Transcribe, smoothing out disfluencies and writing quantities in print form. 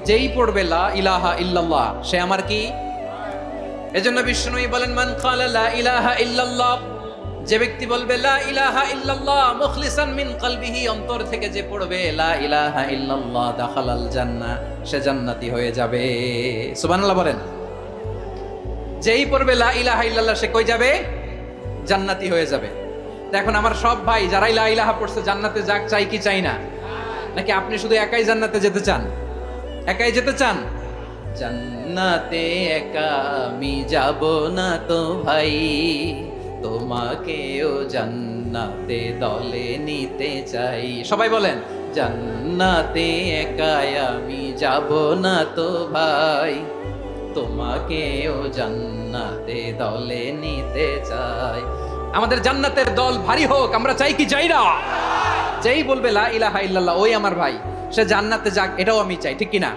যেই পড়বে লা ইলাহা ইল্লাল্লাহ সে আমার কি? এজন্য বিষ্ণু বলেন মান ক্বালা লা ইলাহা ইল্লাল্লাহ, যে ব্যক্তি বলবে লা ইলাহা ইল্লাল্লাহ মুখলিসান মিন কলবিহি, অন্তর থেকে যে পড়বে লা ইলাহা ইল্লাল্লাহ দাখালাল জান্নাহ, সে জান্নাতি হয়ে যাবে। সুবহানাল্লাহ বলেন। যেই পড়বে লা ইলাহা ইল্লাল্লাহ সে কই যাবে? জান্নাতি হয়ে যাবে। এখন আমার সব ভাই যারাই লা ইলাহা পড়ছে জান্নাতে যাক, চাই কি চাই না? নাকি আপনি শুধু একাই জান্নাতে যেতে চান? একাই যেতে চান? জান্নাতে একা আমি যাব না তো ভাই, তোমাকেও জান্নাতে দলে নিতে চাই। সবাই বলেন জান্নাতে একা আমি যাব না তো ভাই, তোমাকেও জান্নাতে দলে নিতে চাই। আমাদের জান্নাতের দল ভারী হোক, আমরা চাই কি চাই না? যেই বলবে লা ইলাহা ইল্লাল্লাহ ওই আমার ভাই, সে জান্নাতে যাক, এটাও আমি চাই, ঠিক কিনা?